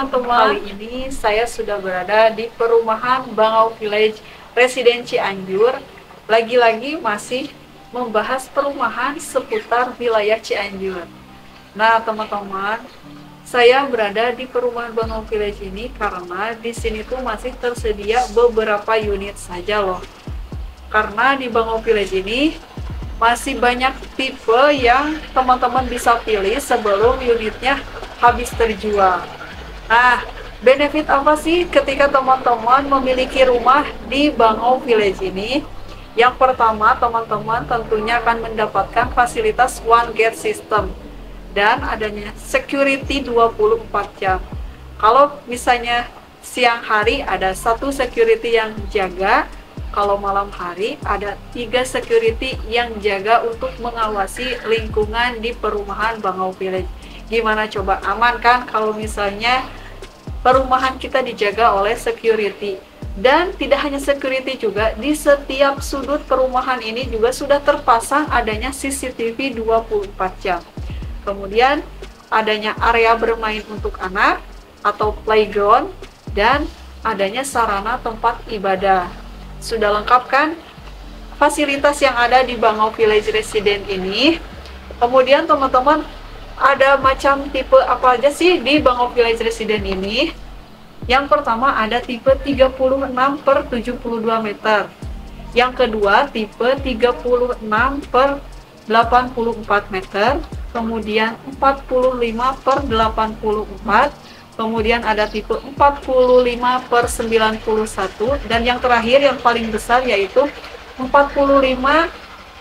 teman-teman, kali ini saya sudah berada di perumahan Bangau Village Residen Cianjur. Lagi-lagi masih membahas perumahan seputar wilayah Cianjur. Nah teman-teman, saya berada di perumahan Bangau Village ini karena di sini tuh masih tersedia beberapa unit saja loh. Karena di Bangau Village ini masih banyak tipe yang teman-teman bisa pilih sebelum unitnya habis terjual. Nah, benefit apa sih ketika teman-teman memiliki rumah di Bangau Village ini? Yang pertama, teman-teman tentunya akan mendapatkan fasilitas one gate system dan adanya security 24 jam. Kalau misalnya siang hari ada satu security yang jaga, kalau malam hari ada 3 security yang jaga untuk mengawasi lingkungan di perumahan Bangau Village. Gimana coba, aman kan kalau misalnya perumahan kita dijaga oleh security? Dan tidak hanya security juga, di setiap sudut perumahan ini juga sudah terpasang adanya CCTV 24 jam. Kemudian adanya area bermain untuk anak atau playground dan adanya sarana tempat ibadah. Sudah lengkap kan fasilitas yang ada di Bangau Village Residen ini? Kemudian teman-teman, ada macam tipe apa aja sih di Bangau Village Residen ini? Yang pertama ada tipe 36 per 72 meter. Yang kedua tipe 36 per 84 meter. Kemudian 45 per 84. Kemudian ada tipe 45 per 91, dan yang terakhir yang paling besar yaitu 45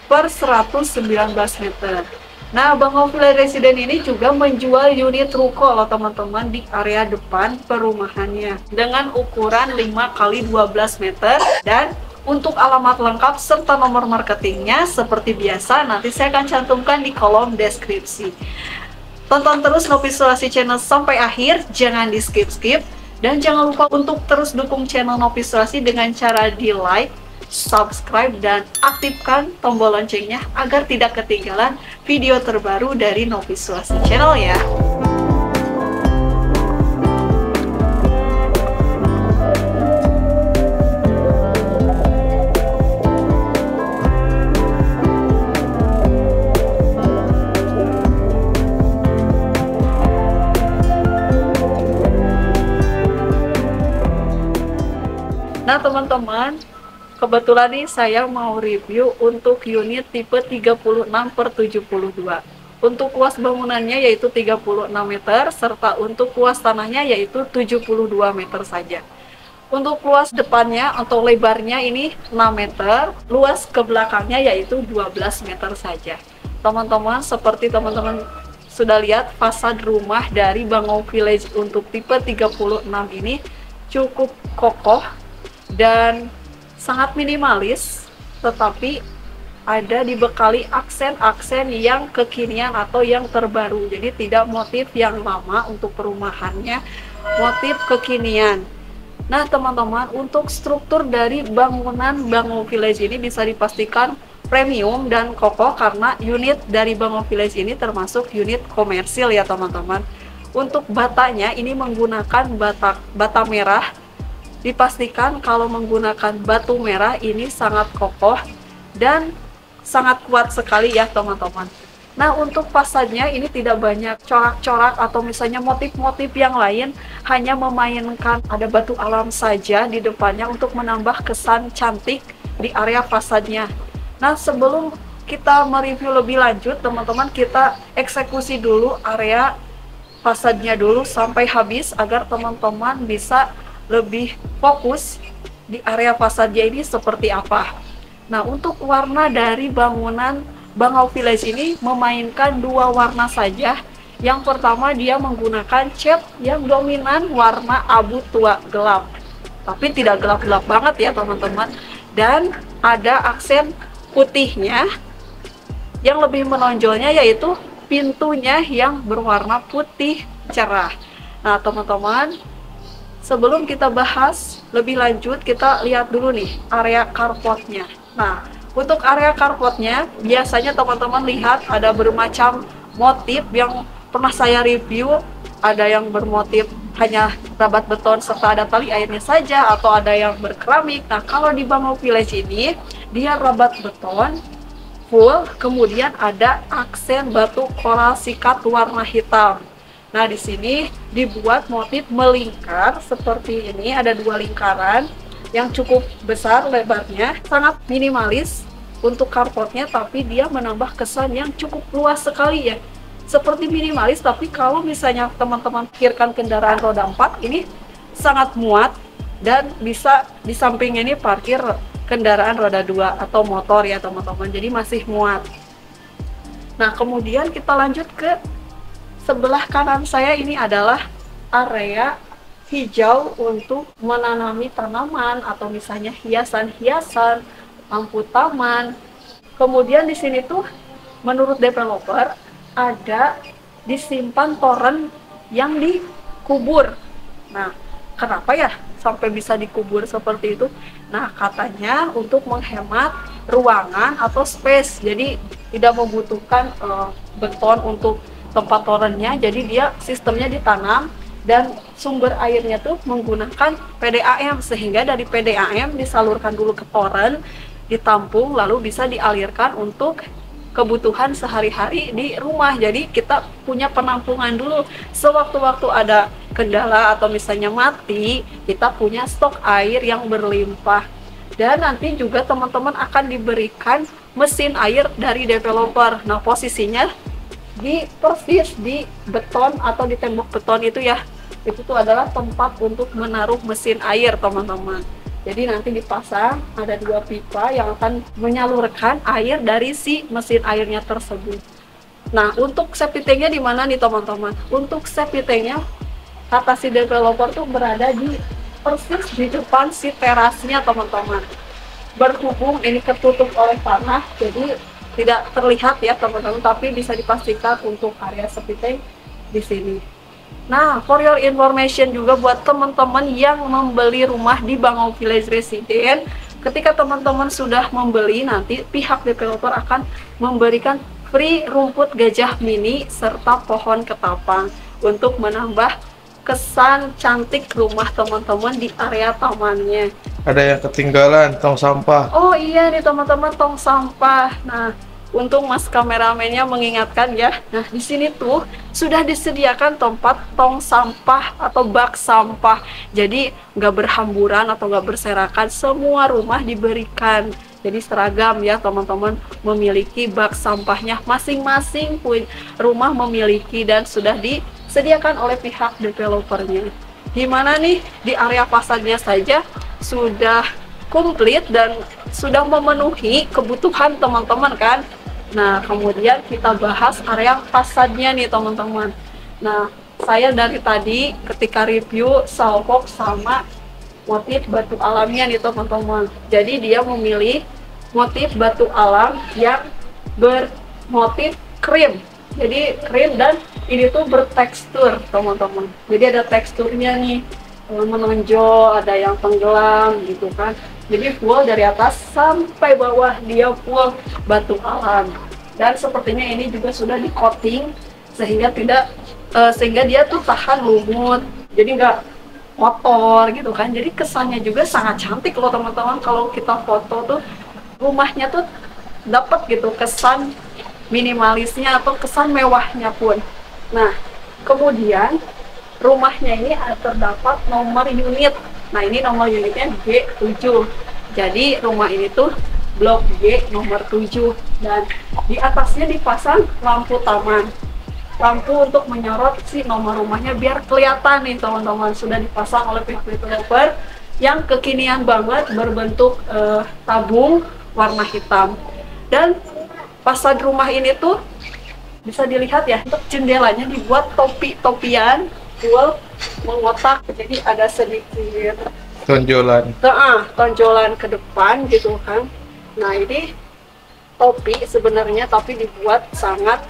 per 119 meter. Nah, Bangau Village Residen ini juga menjual unit ruko loh teman-teman di area depan perumahannya dengan ukuran 5 x 12 meter, dan untuk alamat lengkap serta nomor marketingnya seperti biasa nanti saya akan cantumkan di kolom deskripsi. Tonton terus Novisulasi Channel sampai akhir, jangan di skip-skip. Dan jangan lupa untuk terus dukung channel Novisulasi dengan cara di like, subscribe, dan aktifkan tombol loncengnya agar tidak ketinggalan video terbaru dari Novisulasi Channel ya. Nah teman-teman, kebetulan nih saya mau review untuk unit tipe 36 per 72. Untuk luas bangunannya yaitu 36 meter, serta untuk luas tanahnya yaitu 72 meter saja. Untuk luas depannya atau lebarnya ini 6 meter, luas ke belakangnya yaitu 12 meter saja. Teman-teman, seperti teman-teman sudah lihat, fasad rumah dari Bangau Village untuk tipe 36 ini cukup kokoh dan sangat minimalis, tetapi ada dibekali aksen-aksen yang kekinian atau yang terbaru. Jadi tidak motif yang lama untuk perumahannya, motif kekinian. Nah teman-teman, untuk struktur dari bangunan Bangau Village ini bisa dipastikan premium dan kokoh karena unit dari Bangau Village ini termasuk unit komersil ya teman-teman. Untuk batanya ini menggunakan bata merah. Dipastikan kalau menggunakan batu merah ini sangat kokoh dan sangat kuat sekali ya teman-teman. Nah untuk fasadnya ini tidak banyak corak-corak atau misalnya motif-motif yang lain, hanya memainkan ada batu alam saja di depannya untuk menambah kesan cantik di area fasadnya. Nah sebelum kita mereview lebih lanjut teman-teman, kita eksekusi dulu area fasadnya dulu sampai habis agar teman-teman bisa lebih fokus di area fasadnya ini seperti apa. Nah untuk warna dari bangunan Bangau Village ini memainkan 2 warna saja. Yang pertama dia menggunakan cat yang dominan warna abu tua gelap, tapi tidak gelap-gelap banget ya teman-teman. Dan ada aksen putihnya yang lebih menonjolnya yaitu pintunya yang berwarna putih cerah. Nah teman-teman, sebelum kita bahas lebih lanjut, kita lihat dulu nih area carportnya. Nah, untuk area carportnya biasanya teman-teman lihat ada bermacam motif yang pernah saya review. Ada yang bermotif hanya rabat beton serta ada tali airnya saja atau ada yang berkeramik. Nah, kalau di Bangau Village ini dia rabat beton full, kemudian ada aksen batu koral sikat warna hitam. Nah, di sini dibuat motif melingkar seperti ini, ada 2 lingkaran yang cukup besar lebarnya, sangat minimalis untuk carportnya, tapi dia menambah kesan yang cukup luas sekali ya. Seperti minimalis, tapi kalau misalnya teman-teman pikirkan kendaraan roda 4 ini sangat muat, dan bisa di sampingnya ini parkir kendaraan roda 2 atau motor ya teman-teman, jadi masih muat. Nah, kemudian kita lanjut ke sebelah kanan saya, ini adalah area hijau untuk menanami tanaman atau misalnya hiasan-hiasan, lampu taman. Kemudian di sini tuh menurut developer ada disimpan toren yang dikubur. Nah, kenapa ya sampai bisa dikubur seperti itu? Nah, katanya untuk menghemat ruangan atau space, jadi tidak membutuhkan beton untuk tempat torennya, jadi dia sistemnya ditanam dan sumber airnya tuh menggunakan PDAM, sehingga dari PDAM disalurkan dulu ke toren, ditampung, lalu bisa dialirkan untuk kebutuhan sehari-hari di rumah. Jadi kita punya penampungan dulu, sewaktu-waktu ada kendala atau misalnya mati, kita punya stok air yang berlimpah. Dan nanti juga teman-teman akan diberikan mesin air dari developer. Nah, posisinya di persis di beton atau di tembok beton itu ya, itu tuh adalah tempat untuk menaruh mesin air teman-teman. Jadi nanti dipasang ada 2 pipa yang akan menyalurkan air dari si mesin airnya tersebut. Nah, untuk septic tanknya di mana nih teman-teman? Untuk septic tanknya kata si developer tuh berada di persis di depan si terasnya teman-teman. Berhubung ini tertutup oleh tanah, jadi tidak terlihat ya teman-teman, tapi bisa dipastikan untuk area septic tank di sini. Nah, for your information juga buat teman-teman yang membeli rumah di Bangau Village Residence, ketika teman-teman sudah membeli, nanti pihak developer akan memberikan free rumput gajah mini serta pohon ketapang untuk menambah kesan cantik rumah teman-teman di area tamannya. Ada yang ketinggalan, tong sampah. Oh iya nih teman-teman, tong sampah. Nah, untung mas kameramennya mengingatkan ya. Nah, di sini tuh sudah disediakan tempat tong sampah atau bak sampah. Jadi nggak berhamburan atau nggak berserakan, semua rumah diberikan. Jadi seragam ya teman-teman, memiliki bak sampahnya masing-masing pun rumah memiliki dan sudah disediakan oleh pihak developernya. Gimana nih di area fasadnya saja sudah komplit dan sudah memenuhi kebutuhan teman-teman kan. Nah, kemudian kita bahas area fasadnya nih teman-teman. Nah, saya dari tadi ketika review salpok sama motif batu alamnya nih teman-teman. Jadi dia memilih motif batu alam yang bermotif krim. Jadi krim dan ini tuh bertekstur teman-teman. Jadi ada teksturnya nih, menonjol, ada yang tenggelam gitu kan. Jadi full dari atas sampai bawah dia full batu alam. Dan sepertinya ini juga sudah di coating sehingga sehingga dia tuh tahan lumut. Jadi nggak kotor gitu kan. Jadi kesannya juga sangat cantik loh teman-teman. Kalau kita foto tuh rumahnya tuh dapat gitu kesan minimalisnya atau kesan mewahnya pun. Nah, kemudian rumahnya ini terdapat nomor unit. Nah, ini nomor unitnya G7. Jadi rumah ini tuh blok G nomor 7 dan di atasnya dipasang lampu taman. Lampu untuk menyorot si nomor rumahnya biar kelihatan nih teman-teman, sudah dipasang oleh pihak developer yang kekinian banget berbentuk tabung warna hitam. Dan fasad rumah ini tuh bisa dilihat ya, untuk jendelanya dibuat topi-topian full mengotak, jadi ada sedikit tonjolan ke depan gitu kan. Nah, ini topi sebenarnya, tapi dibuat sangat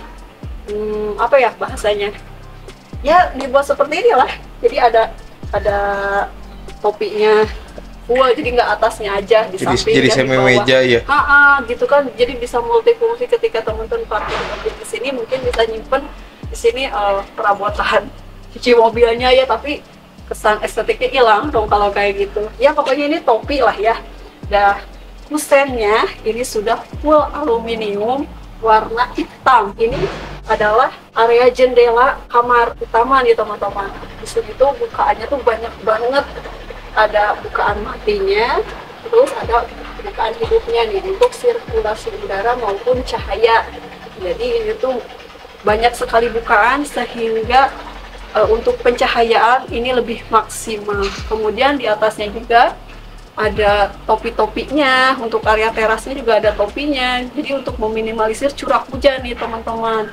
apa ya bahasanya, ya dibuat seperti ini lah. Jadi ada topinya full, jadi nggak atasnya aja di samping jadi semi meja ya. Gitu kan, jadi bisa multifungsi ketika teman-teman parkir mobil di sini, mungkin bisa nyimpen di sini perabotan cuci mobilnya ya, tapi kesan estetiknya hilang dong kalau kayak gitu. Ya pokoknya ini topi lah ya. Dah, kusennya ini sudah full aluminium warna hitam. Ini adalah area jendela kamar utama nih teman-teman. Di sini tuh bukaannya tuh banyak banget. Ada bukaan matinya, terus ada bukaan hidupnya nih untuk sirkulasi udara maupun cahaya. Jadi ini tuh banyak sekali bukaan sehingga untuk pencahayaan ini lebih maksimal. Kemudian di atasnya juga ada topi-topinya, untuk area terasnya juga ada topinya. Jadi untuk meminimalisir curah hujan nih teman-teman.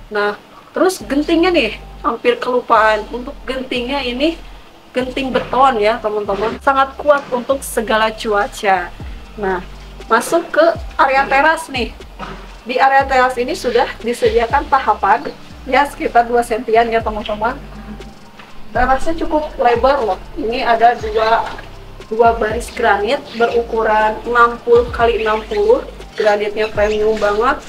Nah, terus gentingnya nih, hampir kelupaan. Untuk gentingnya ini genting beton ya teman-teman. Sangat kuat untuk segala cuaca. Nah, masuk ke area teras nih. Di area teras ini sudah disediakan tahapan ya sekitar 2 sentian ya teman-teman. Terasnya cukup lebar loh. Ini ada dua baris granit berukuran 60 x 60. Granitnya premium banget.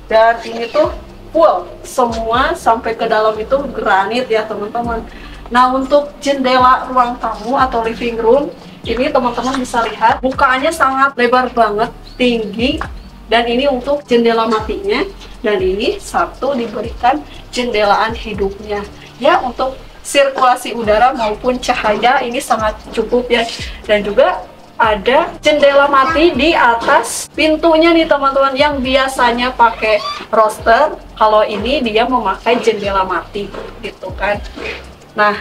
Dan ini tuh full semua sampai ke dalam itu granit ya teman-teman. Nah, untuk jendela ruang tamu atau living room ini teman-teman bisa lihat bukaannya sangat lebar banget, tinggi. Dan ini untuk jendela matinya, dan ini satu diberikan jendelaan hidupnya ya, untuk sirkulasi udara maupun cahaya ini sangat cukup ya. Dan juga ada jendela mati di atas pintunya nih teman-teman, yang biasanya pakai roster, kalau ini dia memakai jendela mati gitu kan. Nah,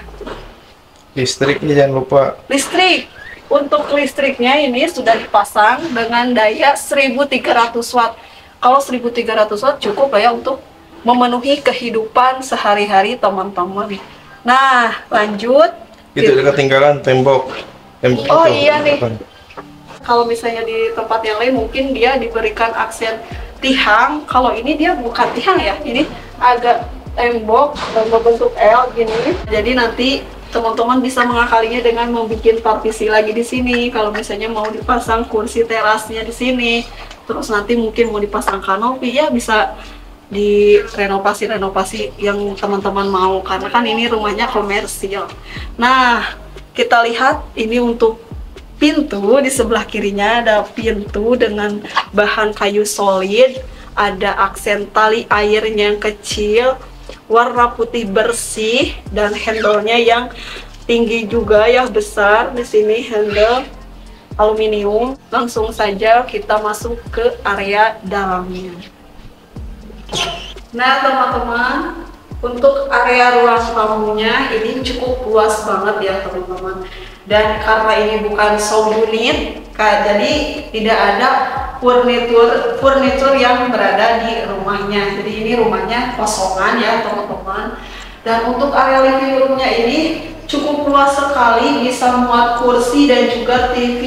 Listriknya jangan lupa. listrik. Untuk listriknya ini sudah dipasang dengan daya 1300 watt. Kalau 1300 watt cukup lah ya untuk memenuhi kehidupan sehari-hari teman-teman. Nah, lanjut. Itu udah ketinggalan tembok. Oh itu. iya nih. Kalau misalnya di tempat yang lain mungkin dia diberikan aksen tihang. Kalau ini dia bukan tihang ya. Ini agak tembok berbentuk L gini. Jadi nanti teman-teman bisa mengakalinya dengan membuat partisi lagi di sini. Kalau misalnya mau dipasang kursi terasnya di sini, terus nanti mungkin mau dipasang kanopi, ya bisa direnovasi yang teman-teman mau, karena kan ini rumahnya komersil. Nah, kita lihat ini untuk pintu. Di sebelah kirinya ada pintu dengan bahan kayu solid, ada aksen tali airnya yang kecil, warna putih bersih, dan handle-nya yang tinggi juga ya, besar. Di sini handle aluminium. Langsung saja kita masuk ke area dalamnya. Nah teman-teman, untuk area ruang tamunya ini cukup luas banget ya teman-teman. Dan karena ini bukan show unit, jadi tidak ada furnitur yang berada di rumahnya. Jadi ini rumahnya kosongan ya teman-teman. Dan untuk area living roomnya ini cukup luas sekali, bisa muat kursi dan juga TV,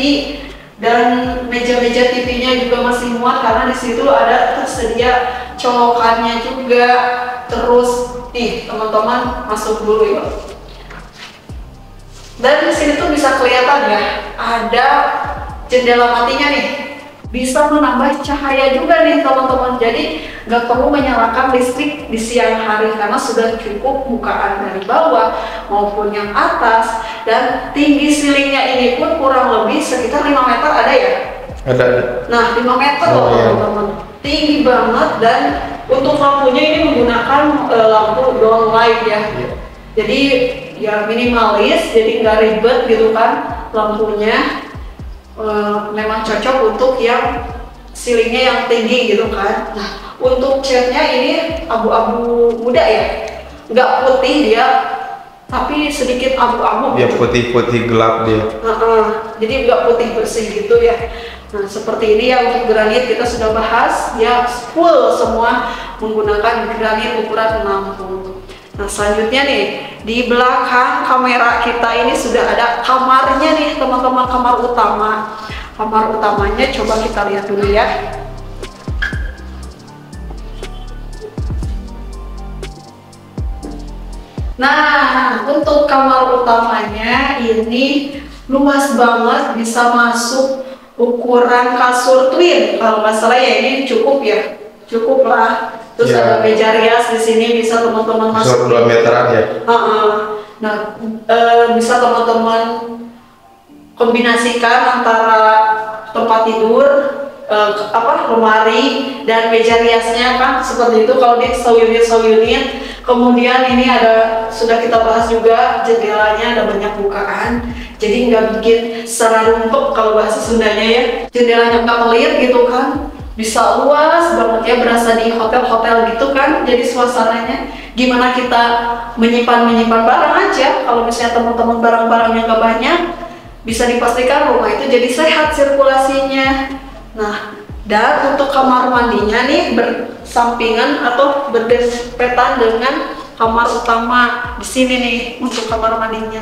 dan meja-meja TV-nya juga masih muat karena di situ ada tersedia colokannya juga. Terus nih teman-teman, masuk dulu ya. Dan di sini tuh bisa kelihatan ya, ada jendela matinya nih, bisa menambah cahaya juga nih teman-teman. Jadi nggak perlu menyalakan listrik di siang hari karena sudah cukup bukaan dari bawah maupun yang atas. Dan tinggi ceilingnya ini pun kurang lebih sekitar 5 meter ada ya? Ada. Nah 5 meter loh teman-teman, tinggi banget. Dan untuk lampunya ini menggunakan lampu downlight ya. Jadi ya minimalis, jadi nggak ribet gitu kan lampunya. Memang cocok untuk yang ceilingnya yang tinggi gitu kan. Nah, untuk catnya ini abu-abu muda ya, nggak putih dia, tapi sedikit abu-abu. Dia putih-putih gelap dia. Jadi nggak putih bersih gitu ya. Nah, seperti ini ya. Untuk granit kita sudah bahas, ya full semua menggunakan granit ukuran 60. Nah, selanjutnya nih, di belakang kamera kita ini sudah ada kamarnya nih teman-teman, kamar utama. Kamar utamanya coba kita lihat dulu ya. Nah, untuk kamar utamanya ini luas banget, bisa masuk ukuran kasur twin. Kalau nggak salah ya ini cukup ya, cukup lah. Terus ya, ada meja rias di sini, bisa teman-teman masuk 2 meteran ya. Nah, bisa teman-teman kombinasikan antara tempat tidur, lemari dan meja riasnya kan seperti itu kalau di unit. Kemudian ini sudah kita bahas juga jendelanya ada banyak bukaan, jadi nggak bikin secara rumput kalau bahasa Sundanya ya. Jendelanya nggak pelit gitu kan, bisa luas banget ya, berasa di hotel-hotel gitu kan. Jadi suasananya gimana kita menyimpan barang aja. Kalau misalnya teman-teman barang-barangnya nggak banyak, bisa dipastikan rumah itu jadi sehat sirkulasinya. Nah, dan untuk kamar mandinya nih bersampingan atau berdempetan dengan kamar utama. Di sini nih untuk kamar mandinya.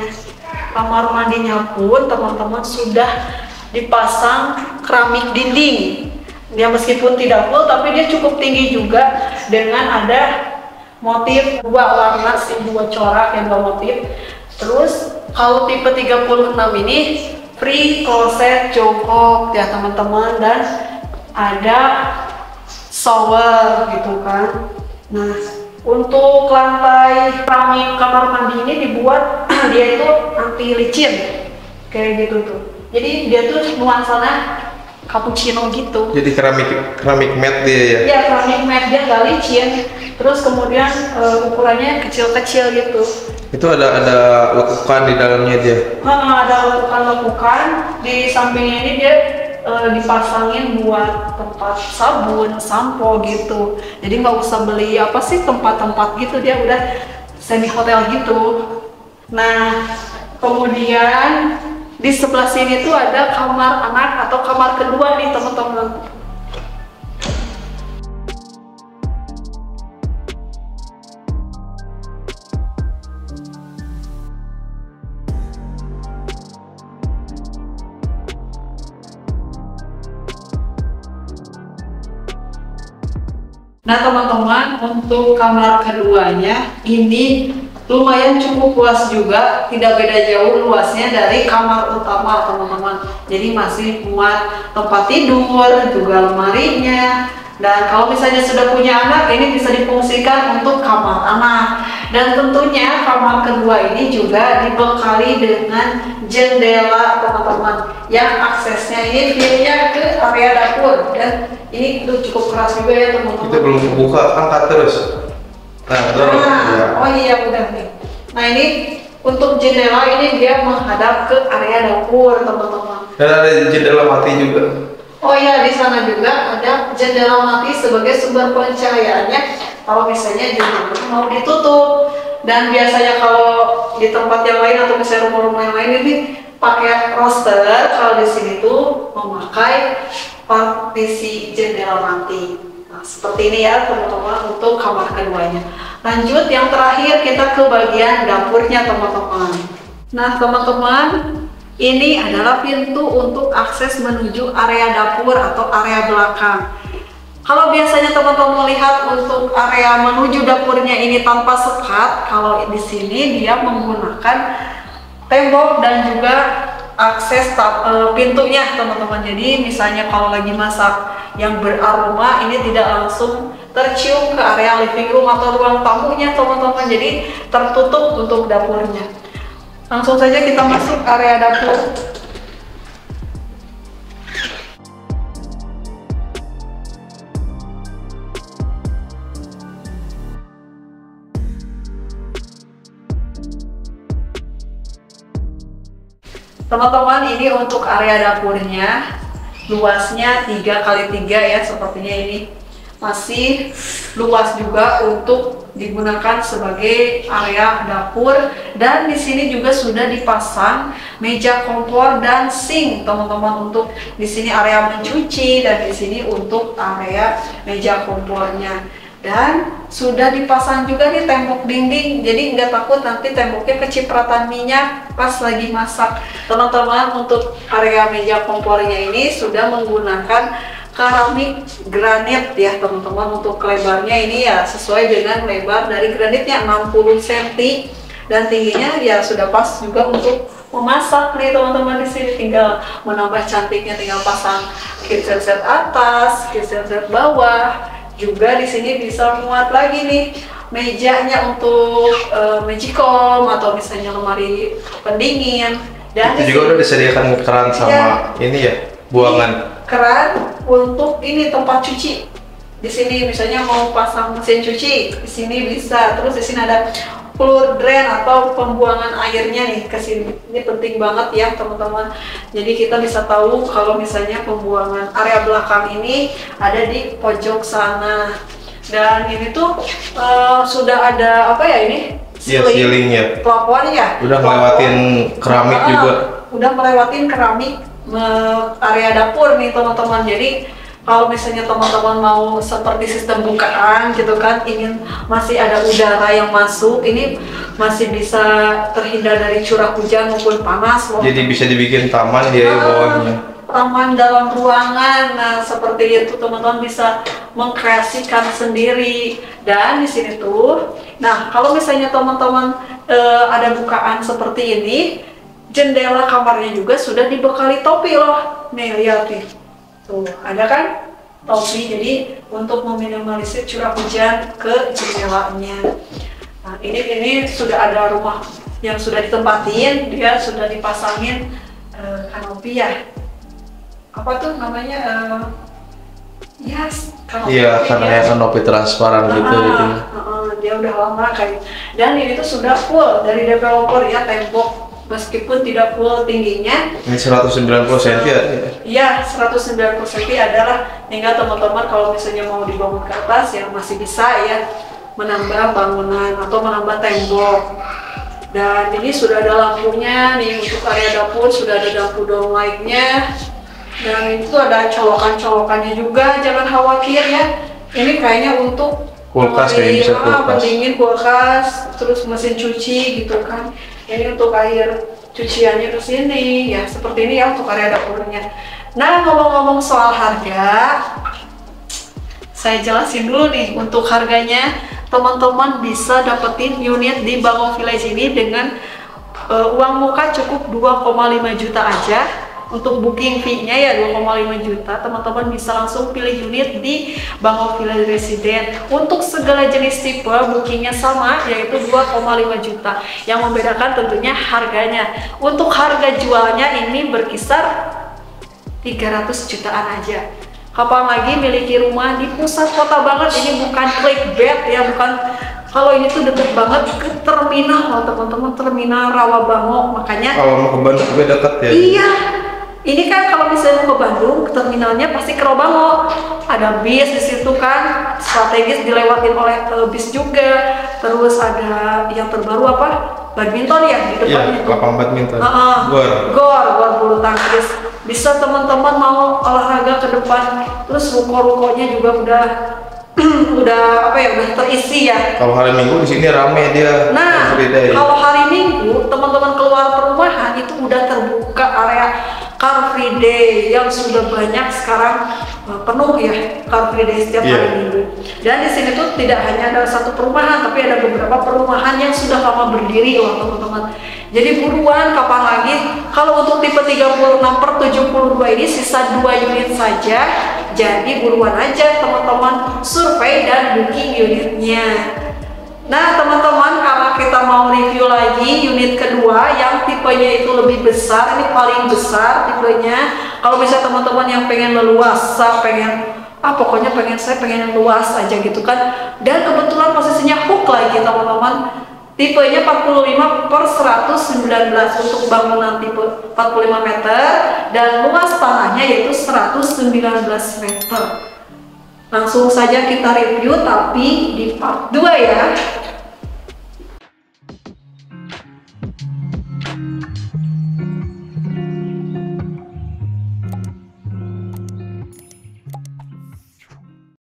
Kamar mandinya pun teman-teman sudah dipasang keramik dinding. Dia meskipun tidak full tapi dia cukup tinggi juga dengan ada motif dua warna, dua corak yang dua motif. Terus kalau tipe 36 ini free closet jongkok ya teman-teman, dan ada shower gitu kan. Nah, untuk lantai keramik kamar mandi ini dibuat dia itu anti licin kayak gitu tuh. Jadi dia tuh nuansanya cappuccino gitu. Jadi keramik matte dia ya? Iya, keramik matte, dia nggak licin. Terus kemudian ukurannya kecil-kecil gitu. Itu ada lekukan di dalamnya dia? Ada lekukan di sampingnya ini dia dipasangin buat tempat sabun, sampo gitu. Jadi nggak usah beli tempat-tempat gitu, dia udah semi hotel gitu. Nah, kemudian di sebelah sini tuh ada kamar anak atau kamar kedua nih teman-teman. Nah teman-teman, untuk kamar keduanya ini lumayan cukup luas juga, tidak beda jauh luasnya dari kamar utama teman-teman. Jadi masih muat tempat tidur, juga lemarinya. Dan kalau misalnya sudah punya anak, ini bisa difungsikan untuk kamar anak. Dan tentunya kamar kedua ini juga dibekali dengan jendela teman-teman, yang aksesnya ini view-nya ke area dapur. Dan ini cukup keras juga ya teman-teman. Kita belum buka, angkat terus. Oh iya udah nih. Nah ini untuk jendela ini dia menghadap ke area dapur teman-teman. Dan ada jendela mati juga. Oh iya, di sana juga ada jendela mati sebagai sumber pencahayaannya kalau misalnya jendela mau ditutup. Dan biasanya kalau di tempat yang lain atau misalnya rumah-rumah yang lain ini pakai roster, kalau di sini tuh memakai partisi jendela mati. Nah, seperti ini ya teman-teman untuk kamar keduanya. Lanjut yang terakhir kita ke bagian dapurnya teman-teman. Nah teman-teman, ini adalah pintu untuk akses menuju area dapur atau area belakang. Kalau biasanya teman-teman melihat untuk area menuju dapurnya ini tanpa sekat, kalau di sini dia menggunakan tembok dan juga akses pintunya teman-teman. Jadi misalnya kalau lagi masak yang beraroma, ini tidak langsung tercium ke area living room atau ruang tamunya teman-teman. Jadi tertutup untuk dapurnya. Langsung saja kita masuk area dapur. Teman-teman, ini untuk area dapurnya, luasnya 3x3 ya, sepertinya ini masih luas juga untuk digunakan sebagai area dapur. Dan di sini juga sudah dipasang meja kompor dan sink teman-teman, untuk di sini area mencuci dan di sini untuk area meja kompornya. Dan sudah dipasang juga nih tembok dinding, jadi nggak takut nanti temboknya kecipratan minyak pas lagi masak teman-teman. Untuk area meja kompornya ini sudah menggunakan keramik granit ya teman-teman. Untuk lebarnya ini ya sesuai dengan lebar dari granitnya 60 cm, dan tingginya ya sudah pas juga untuk memasak nih teman-teman. Di sini tinggal menambah cantiknya, tinggal pasang kitchen set atas, kitchen set bawah. Juga di sini bisa muat lagi nih mejanya untuk magicom atau misalnya lemari pendingin. Dan itu juga udah disediakan keran sama ini ya, buangan. Keran untuk ini tempat cuci. Di sini misalnya mau pasang mesin cuci, di sini bisa. Terus di sini ada fluid drain atau pembuangan airnya nih ke sini. Ini penting banget ya teman-teman. Jadi kita bisa tahu kalau misalnya pembuangan area belakang ini ada di pojok sana. Dan ini tuh sudah ada apa ya ini? Iya, ceilingnya. Plafon ya. Udah ngelewatin keramik juga. Udah melewatin keramik area dapur nih teman-teman. Jadi kalau misalnya teman-teman mau seperti sistem bukaan gitu kan, ingin masih ada udara yang masuk, ini masih bisa terhindar dari curah hujan maupun panas loh. Jadi bisa dibikin taman dia bawahnya. Taman dalam ruangan, nah seperti itu teman-teman bisa mengkreasikan sendiri. Dan di sini tuh, nah kalau misalnya teman-teman ada bukaan seperti ini, jendela kamarnya juga sudah dibekali topi loh. Nih lihat nih. Tuh, ada kan topi, jadi untuk meminimalisir curah hujan ke jendelanya. Nah, ini sudah ada rumah yang sudah ditempatin, dia sudah dipasangin kanopi ya. Apa tuh namanya? Kanopi. Iya, karena kanopi transparan gitu. Dia udah lama kayak. Dan ini tuh sudah full dari developer ya, tembok. Meskipun tidak full tingginya. Ini 190 cm ya? Iya, 190 cm adalah tinggal teman-teman kalau misalnya mau dibangun ke atas ya masih bisa ya menambah bangunan atau menambah tembok. Dan ini sudah ada lampunya nih untuk area dapur, sudah ada lampu dome light-nya. Dan itu ada colokan-colokannya juga, jangan khawatir ya. Ini kayaknya untuk kulkas kayak bisa kulkas. Pendingin kulkas, terus mesin cuci gitu kan. Ini untuk air cuciannya ke sini ya, seperti ini ya untuk area dapurnya. Nah, ngomong-ngomong soal harga, saya jelasin dulu nih untuk harganya. Teman-teman bisa dapetin unit di Bangau Village ini dengan uang muka cukup 2,5 juta aja. Untuk booking fee-nya ya 2,5 juta, teman-teman bisa langsung pilih unit di Bangau Village Resident. Untuk segala jenis tipe bookingnya sama, yaitu 2,5 juta. Yang membedakan tentunya harganya. Untuk harga jualnya ini berkisar 300 jutaan aja. Kapan lagi miliki rumah di pusat kota banget, ini bukan clickbait ya, bukan. Kalau ini tuh deket banget ke terminal loh teman-teman, terminal Rawabango, makanya. Kalau mau ke Bandung juga dekat ya? Iya. Ini kan kalau misalnya mau ke Bandung, terminalnya pasti ke Rawabango. Ada bis di situ kan, strategis dilewatin oleh bis juga. Terus ada yang terbaru apa? Badminton ya di depannya. Iya, lapang badminton. Gor bulu tangkis. Bisa teman-teman mau olahraga ke depan. Terus ruko-rukonya juga udah terisi ya. Kalau hari Minggu di sini rame dia. Nah, kalau hari Minggu teman-teman keluar perumahan itu udah terbuka area Car Free Day yang sudah banyak sekarang penuh ya Car Free Day setiap hari Minggu. Dan di sini tuh tidak hanya ada satu perumahan, tapi ada beberapa perumahan yang sudah lama berdiri loh teman-teman. Jadi buruan, kapan lagi? Kalau untuk tipe 36/72 ini sisa 2 unit saja. Jadi buruan aja teman-teman survei dan booking unitnya. Nah teman-teman, karena kita mau review lagi unit kedua yang tipenya itu lebih besar, ini paling besar tipenya. Kalau misalnya teman-teman yang pengen leluasa, pokoknya saya pengen yang luas aja gitu kan. Dan kebetulan posisinya hook lagi teman-teman. Tipenya 45/119 untuk bangunan tipe 45 meter dan luas tanahnya yaitu 119 meter. Langsung saja kita review tapi di part 2 ya.